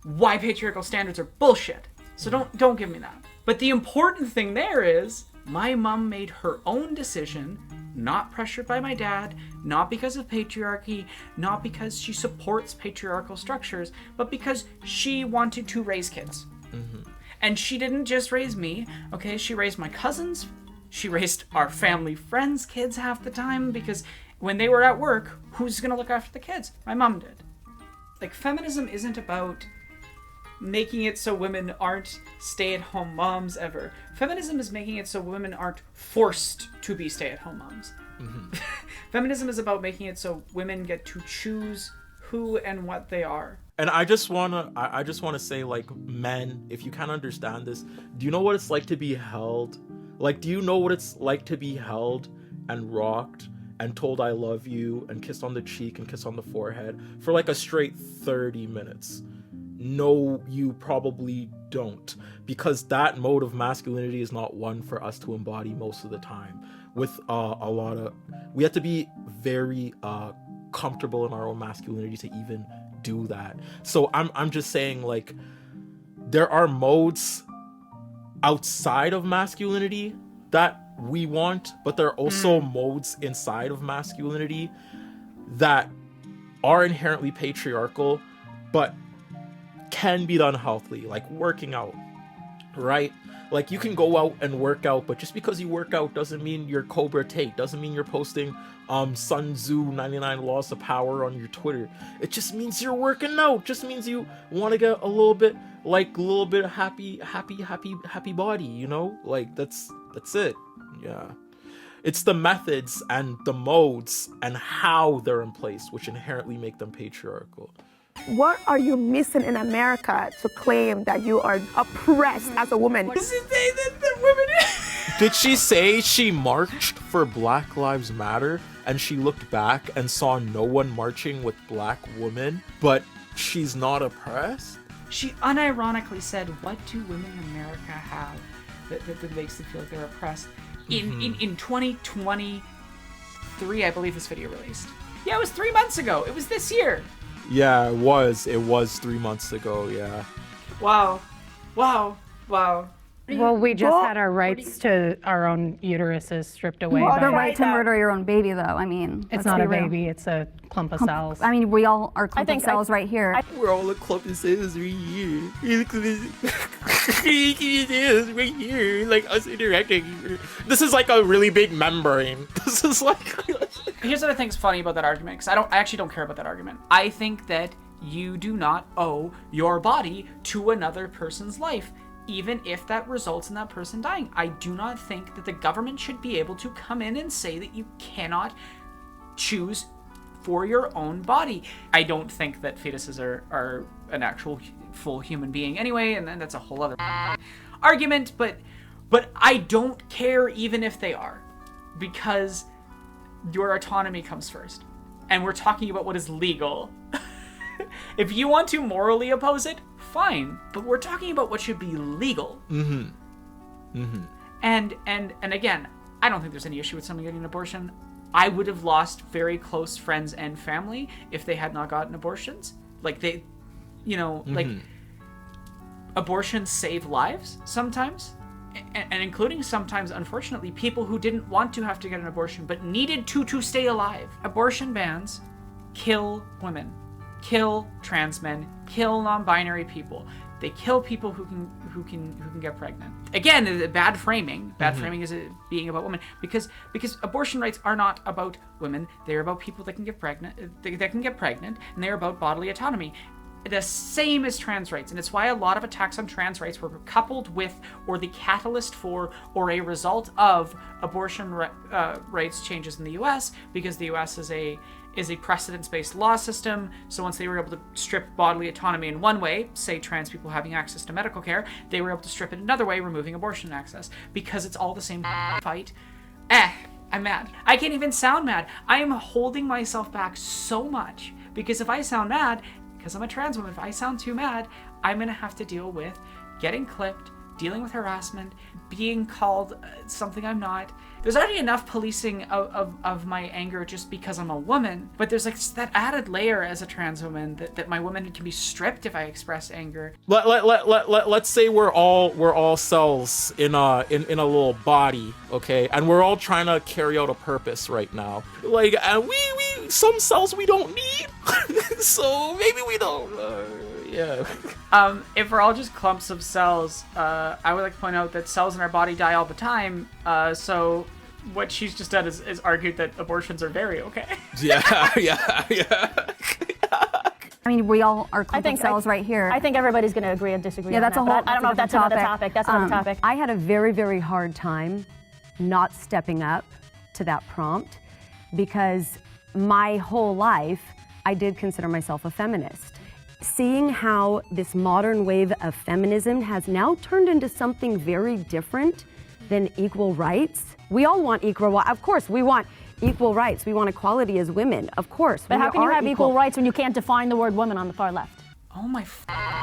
why patriarchal standards are bullshit. So don't give me that. But the important thing there is my mom made her own decision, not pressured by my dad, not because of patriarchy, not because she supports patriarchal structures, but because she wanted to raise kids. And she didn't just raise me, okay? She raised my cousins, She raised our family friends' kids half the time because when they were at work, who's going to look after the kids? My mom did. Like, feminism isn't about making it so women aren't stay-at-home moms ever. Feminism is making it so women aren't forced to be stay-at-home moms. Feminism is about making it so women get to choose who and what they are. And I just wanna say, like, men, if you can't understand this, do you know what it's like to be held? Like, do you know what it's like to be held and rocked and told I love you and kissed on the cheek and kissed on the forehead for like a straight 30 minutes? No, you probably don't, because that mode of masculinity is not one for us to embody most of the time. With we have to be very comfortable in our own masculinity to even do that. So I'm just saying, like, there are modes outside of masculinity that we want, but there are also modes inside of masculinity that are inherently patriarchal but can be done healthily, like working out, right? Like, you can go out and work out, but just because you work out doesn't mean you're Cobra Tate, doesn't mean you're posting Sun Tzu 99 Laws of Power on your Twitter. It just means you're working out, just means you want to get a little bit happy body, you know? Like, that's it. Yeah. It's the methods and the modes and how they're in place which inherently make them patriarchal. What are you missing in America to claim that you are oppressed as a woman? Did she say she marched for Black Lives Matter and she looked back and saw no one marching with black women, but she's not oppressed? She unironically said, what do women in America have that makes them feel like they're oppressed? In 2023, I believe this video released. Yeah, it was 3 months ago. It was this year. Yeah, it was 3 months ago, yeah. Wow. Well, we just had our rights to our own uteruses stripped away. Well, the right to murder your own baby, though. I mean, it's not a baby, it's a clump of cells. I mean, we all are clump of cells right here. We're all a clump of cells right here. Right here, like us interacting. This is like a really big membrane. This is like... Here's what I think is funny about that argument, because I actually don't care about that argument. I think that you do not owe your body to another person's life, even if that results in that person dying. I do not think that the government should be able to come in and say that you cannot choose for your own body. I don't think that fetuses are an actual full human being anyway, and then that's a whole other argument, but I don't care even if they are, because your autonomy comes first. And we're talking about what is legal. If you want to morally oppose it, fine. But we're talking about what should be legal. And again, I don't think there's any issue with someone getting an abortion. I would have lost very close friends and family if they had not gotten abortions. Like, they, like, abortions save lives sometimes. And including sometimes, unfortunately, people who didn't want to have to get an abortion but needed to stay alive. Abortion bans kill women, kill trans men, kill non-binary people. They kill people who can get pregnant. Again, bad framing. Bad framing is it being about women, because abortion rights are not about women. They're about people that can get pregnant. And they're about bodily autonomy. The same as trans rights, and it's why a lot of attacks on trans rights were coupled with, or the catalyst for, or a result of abortion rights changes in the U.S., because the U.S. is a precedence-based law system. So once they were able to strip bodily autonomy in one way, say trans people having access to medical care, they were able to strip it another way, removing abortion access, because it's all the same fight. I'm mad. I can't even sound mad. I am holding myself back so much, because if I sound mad, because I'm a trans woman, if I sound too mad, I'm gonna have to deal with getting clipped, dealing with harassment, being called something I'm not. There's already enough policing of my anger just because I'm a woman, but there's like that added layer as a trans woman that my woman can be stripped if I express anger. Let's say we're all cells in a little body, okay, and we're all trying to carry out a purpose right now. Like, and we some cells we don't need, so maybe we don't. Yeah. If we're all just clumps of cells, I would like to point out that cells in our body die all the time. So what she's just done is argued that abortions are very okay. Yeah. I mean, we all are clump of cells right here. I think everybody's going to agree and disagree. Yeah, on that's that, a whole. but I don't know if that's another topic. That's another topic. I had a very, very hard time not stepping up to that prompt because my whole life I did consider myself a feminist. Seeing how this modern wave of feminism has now turned into something very different than equal rights. We all want equal, of course, we want equal rights. We want equality as women, of course. But how can you have equal rights when you can't define the word woman on the far left? Oh my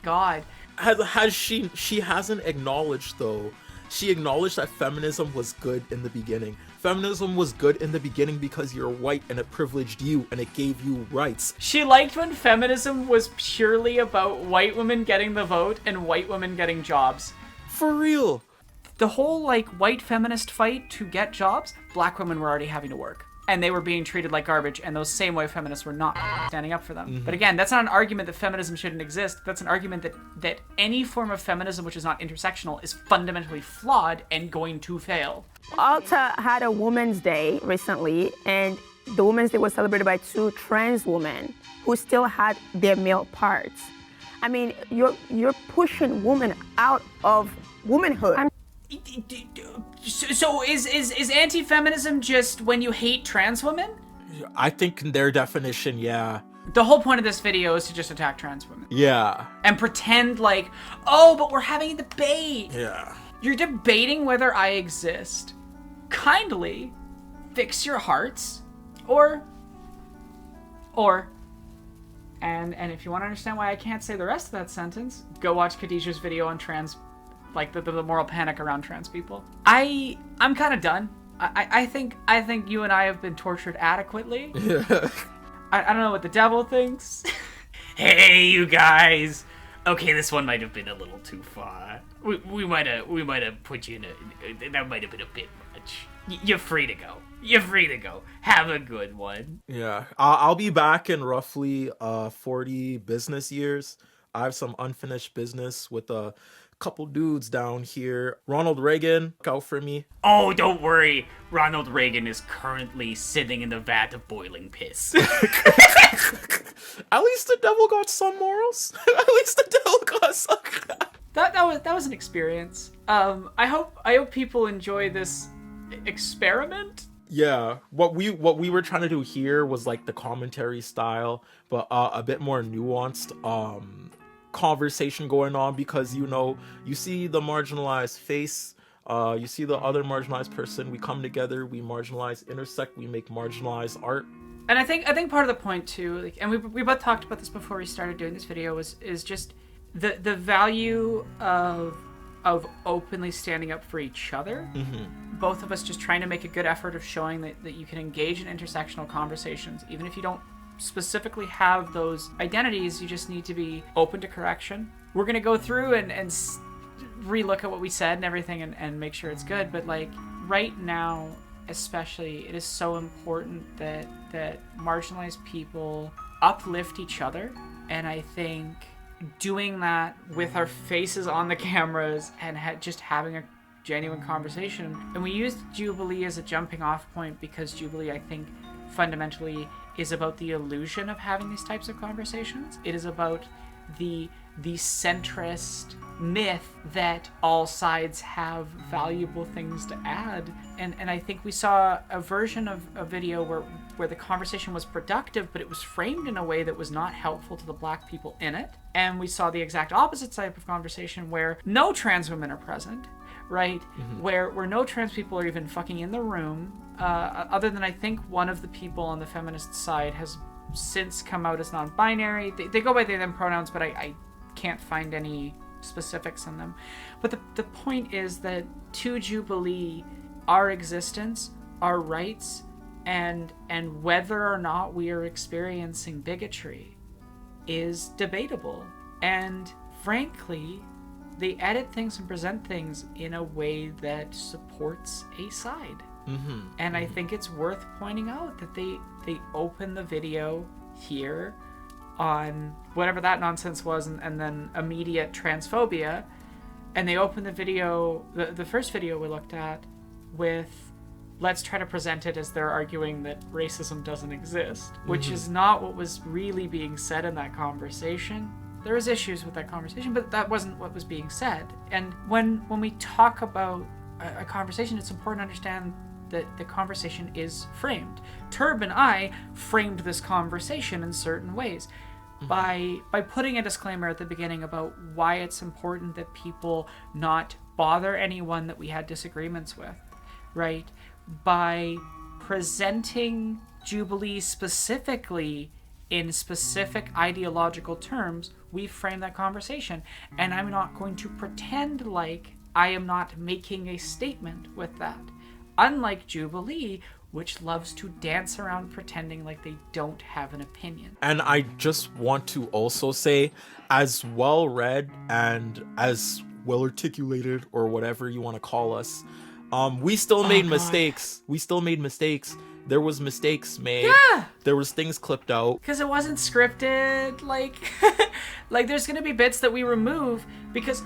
God. Has she hasn't acknowledged though. She acknowledged that feminism was good in the beginning. Feminism was good in the beginning because you're white and it privileged you and it gave you rights. She liked when feminism was purely about white women getting the vote and white women getting jobs. For real. The whole like white feminist fight to get jobs, black women were already having to work. And they were being treated like garbage, and those same white feminists were not standing up for them. Mm-hmm. But again, that's not an argument that feminism shouldn't exist. That's an argument that any form of feminism which is not intersectional is fundamentally flawed and going to fail. Alta had a Women's Day recently, and the Women's Day was celebrated by 2 trans women who still had their male parts. I mean, you're pushing women out of womanhood. So is anti-feminism just when you hate trans women? I think in their definition, yeah. The whole point of this video is to just attack trans women. Yeah. And pretend like, oh, but we're having a debate. Yeah. You're debating whether I exist. Kindly fix your hearts. And if you want to understand why I can't say the rest of that sentence, go watch Khadijah's video on trans, like the moral panic around trans people. I'm kind of done. I think you and I have been tortured adequately. I don't know what the devil thinks. Hey, you guys. Okay, this one might have been a little too far. We might have put you in a. That might have been a bit much. You're free to go. You're free to go. Have a good one. Yeah, I'll be back in roughly 40 business years. I have some unfinished business with a couple dudes down here. Ronald Reagan, look out for me. Oh, don't worry. Ronald Reagan is currently sitting in the vat of boiling piss. At least the devil got some morals. At least the devil got some. That was an experience. I hope people enjoy this experiment. Yeah, what we were trying to do here was like the commentary style, but a bit more nuanced conversation going on, because you see the marginalized face, you see the other marginalized person, we come together, we marginalize, intersect, we make marginalized art. And I think part of the point too, like, and we both talked about this before we started doing this video, is just the value of openly standing up for each other. Mm-hmm. Both of us just trying to make a good effort of showing that you can engage in intersectional conversations, even if you don't specifically have those identities. You just need to be open to correction. We're gonna go through and relook at what we said and everything and make sure it's good, but like right now especially, it is so important that marginalized people uplift each other. And I think doing that with our faces on the cameras and just having a genuine conversation. And we used Jubilee as a jumping off point because Jubilee, I think, fundamentally is about the illusion of having these types of conversations. It is about the centrist myth that all sides have valuable things to add. And I think we saw a version of a video where the conversation was productive, but it was framed in a way that was not helpful to the black people in it. And we saw the exact opposite type of conversation where no trans women are present, right? Mm-hmm. Where no trans people are even fucking in the room, other than I think one of the people on the feminist side has since come out as non-binary. They go by they, them pronouns, but I can't find any specifics on them. But the point is that to Jubilee, our existence, our rights, and whether or not we are experiencing bigotry is debatable. And frankly, they edit things and present things in a way that supports a side. Mm-hmm. And I think it's worth pointing out that they open the video here on whatever that nonsense was, and then immediate transphobia. And they opened the video, the first video we looked at, with let's try to present it as they're arguing that racism doesn't exist, which is not what was really being said in that conversation. There was issues with that conversation, but that wasn't what was being said. And when we talk about a conversation, it's important to understand that the conversation is framed. Turb and I framed this conversation in certain ways by putting a disclaimer at the beginning about why it's important that people not bother anyone that we had disagreements with, right? By presenting Jubilee specifically in specific ideological terms, we frame that conversation. And I'm not going to pretend like I am not making a statement with that. Unlike Jubilee, which loves to dance around pretending like they don't have an opinion. And I just want to also say, as well read and as well articulated, or whatever you want to call us, we still made mistakes. We still made mistakes. There was mistakes made. Yeah. There was things clipped out. Because it wasn't scripted. Like, like there's gonna be bits that we remove because,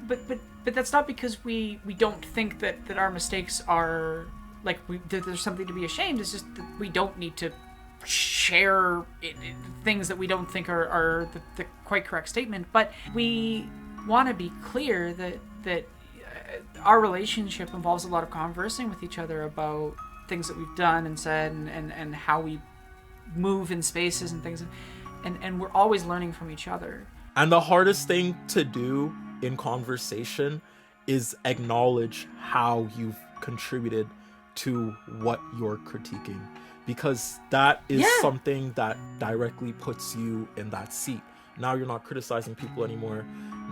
but that's not because we don't think that our mistakes are like there's something to be ashamed. It's just that we don't need to share things that we don't think are the quite correct statement. But we want to be clear that our relationship involves a lot of conversing with each other about things that we've done and said and how we move in spaces and things, and we're always learning from each other. And the hardest thing to do in conversation is acknowledge how you've contributed to what you're critiquing, because that is something that directly puts you in that seat. Now you're not criticizing people anymore.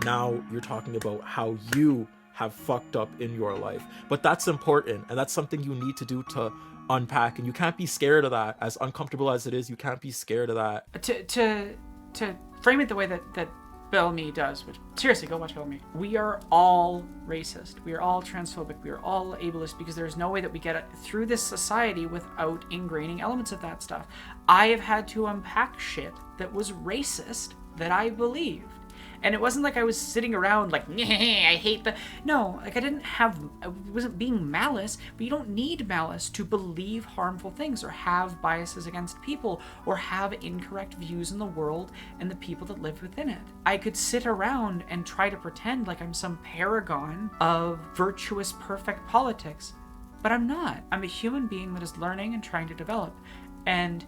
Now you're talking about how you have fucked up in your life. But that's important, and that's something you need to do to unpack, and you can't be scared of that. As uncomfortable as it is, you can't be scared of that. To frame it the way that Bill Me does, which seriously, go watch Bill Me. We are all racist. We are all transphobic. We are all ableist, because there's no way that we get it through this society without ingraining elements of that stuff. I have had to unpack shit that was racist that I believed. And it wasn't like I was sitting around like, I hate the... No, like I wasn't being malice, but you don't need malice to believe harmful things or have biases against people or have incorrect views in the world and the people that live within it. I could sit around and try to pretend like I'm some paragon of virtuous, perfect politics, but I'm not. I'm a human being that is learning and trying to develop. And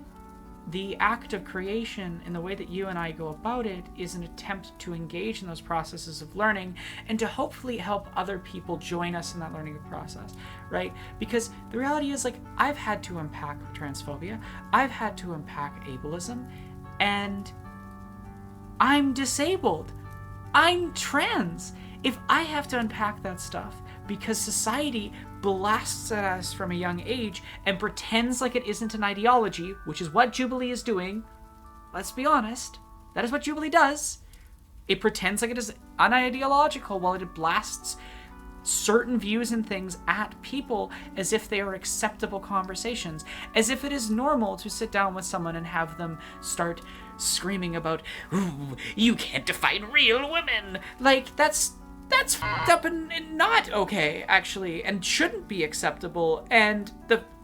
the act of creation and the way that you and I go about it is an attempt to engage in those processes of learning and to hopefully help other people join us in that learning process, right? Because the reality is, like, I've had to unpack transphobia, I've had to unpack ableism, and I'm disabled. I'm trans. If I have to unpack that stuff because society blasts at us from a young age and pretends like it isn't an ideology, which is what Jubilee is doing. Let's be honest. That is what Jubilee does. It pretends like it is unideological while it blasts certain views and things at people as if they are acceptable conversations, as if it is normal to sit down with someone and have them start screaming about, "Ooh, you can't define real women." Like, that's fucked up and not okay, actually, and shouldn't be acceptable. And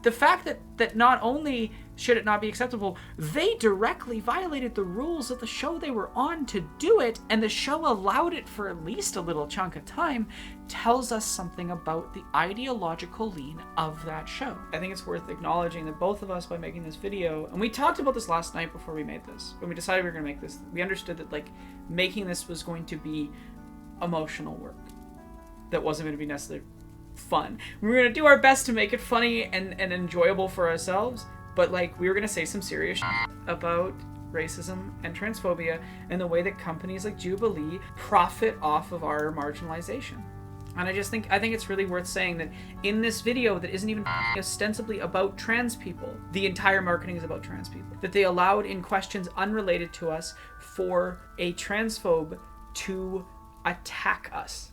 the fact that not only should it not be acceptable, they directly violated the rules of the show they were on to do it, and the show allowed it for at least a little chunk of time, tells us something about the ideological lean of that show. I think it's worth acknowledging that both of us, by making this video, and we talked about this last night before we made this, when we decided we were going to make this, we understood that, like, making this was going to be emotional work that wasn't going to be necessarily fun. We were going to do our best to make it funny and enjoyable for ourselves, but like we were going to say some serious shit about racism and transphobia and the way that companies like Jubilee profit off of our marginalization. And I think it's really worth saying that in this video that isn't even ostensibly about trans people, the entire marketing is about trans people, that they allowed in questions unrelated to us for a transphobe to attack us.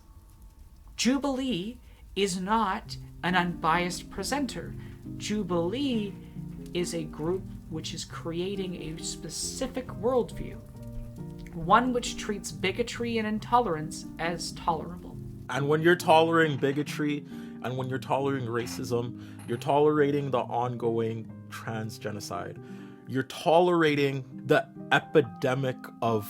Jubilee is not an unbiased presenter. Jubilee is a group which is creating a specific worldview, one which treats bigotry and intolerance as tolerable. And when you're tolerating bigotry and when you're tolerating racism, you're tolerating the ongoing trans genocide. You're tolerating the epidemic of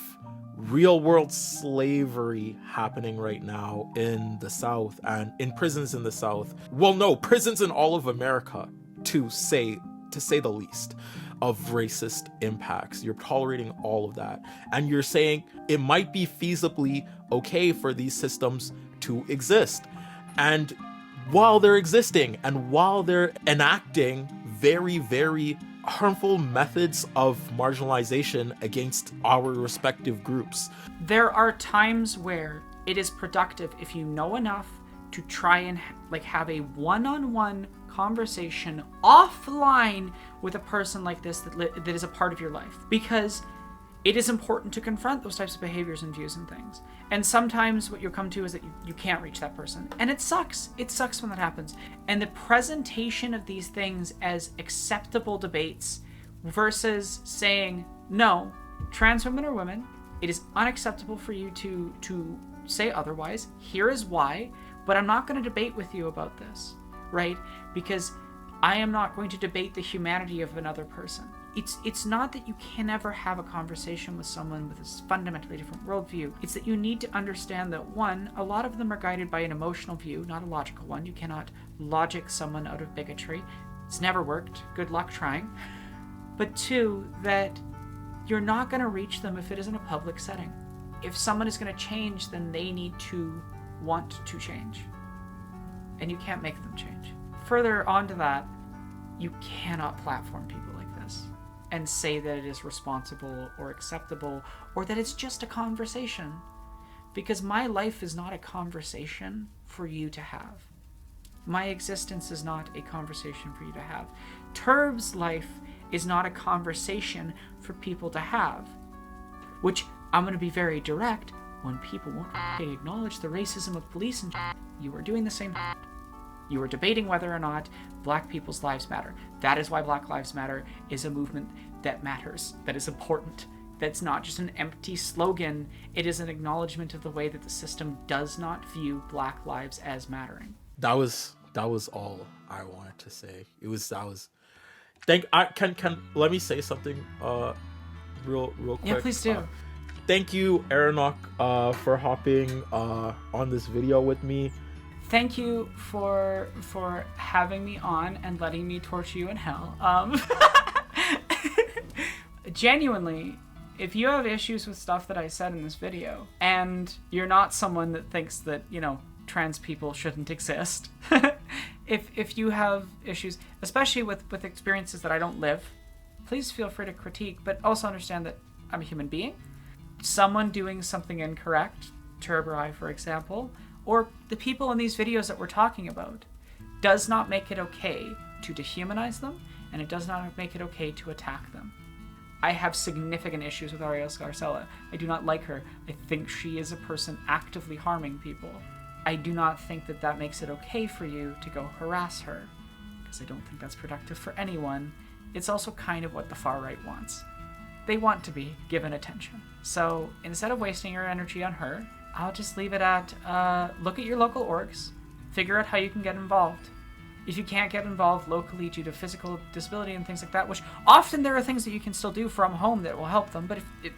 real world slavery happening right now in the South and in prisons in the South. Well, no, prisons in all of America, to say the least, of racist impacts. You're tolerating all of that. And you're saying it might be feasibly okay for these systems to exist. And while they're existing and while they're enacting very, very harmful methods of marginalization against our respective groups. There are times where it is productive if you know enough to try and have a one-on-one conversation offline with a person like this that is a part of your life, because it is important to confront those types of behaviors and views and things. And sometimes what you'll come to is that you can't reach that person. And it sucks. It sucks when that happens. And the presentation of these things as acceptable debates versus saying, no, trans women are women. It is unacceptable for you to say otherwise. Here is why. But I'm not going to debate with you about this, right? Because I am not going to debate the humanity of another person. It's not that you can never have a conversation with someone with a fundamentally different worldview. It's that you need to understand that, one, a lot of them are guided by an emotional view, not a logical one. You cannot logic someone out of bigotry. It's never worked. Good luck trying. But two, that you're not going to reach them if it isn't a public setting. If someone is going to change, then they need to want to change. And you can't make them change. Further on to that, you cannot platform people like this and say that it is responsible or acceptable or that it's just a conversation. Because my life is not a conversation for you to have. My existence is not a conversation for you to have. TERF's life is not a conversation for people to have. Which, I'm going to be very direct, when people won't acknowledge the racism of police and you are doing the same. You are debating whether or not Black people's lives matter. That is why Black Lives Matter is a movement that matters, that is important. That's not just an empty slogan. It is an acknowledgement of the way that the system does not view Black lives as mattering. That was all I wanted to say. Let me say something real quick. Yeah, please do. Thank you, Aranock, for hopping on this video with me. Thank you for having me on and letting me torture you in hell. Genuinely, if you have issues with stuff that I said in this video, and you're not someone that thinks that, trans people shouldn't exist, if you have issues, especially with experiences that I don't live, please feel free to critique, but also understand that I'm a human being. Someone doing something incorrect, Turberai, for example, or the people in these videos that we're talking about, does not make it okay to dehumanize them, and it does not make it okay to attack them. I have significant issues with Ariel Scarcella. I do not like her. I think she is a person actively harming people. I do not think that that makes it okay for you to go harass her, because I don't think that's productive for anyone. It's also kind of what the far right wants. They want to be given attention. So instead of wasting your energy on her, I'll just leave it at, look at your local orgs, figure out how you can get involved. If you can't get involved locally due to physical disability and things like that, which often there are things that you can still do from home that will help them, but if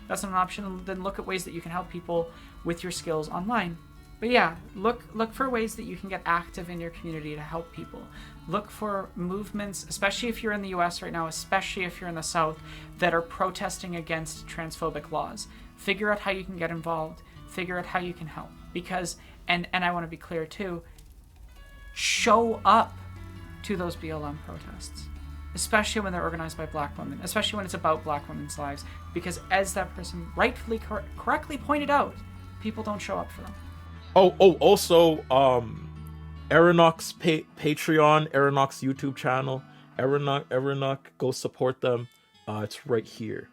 that's not an option, then look at ways that you can help people with your skills online. But yeah, look for ways that you can get active in your community to help people. Look for movements, especially if you're in the US right now, especially if you're in the South, that are protesting against transphobic laws. Figure out how you can get involved. Figure out how you can help. Because, and I want to be clear too, show up to those BLM protests, especially when they're organized by Black women, especially when it's about Black women's lives, because as that person rightfully correctly pointed out, people don't show up for them. Also, Aranock's Patreon, Aranock's YouTube channel, Aranock, go support them. It's right here.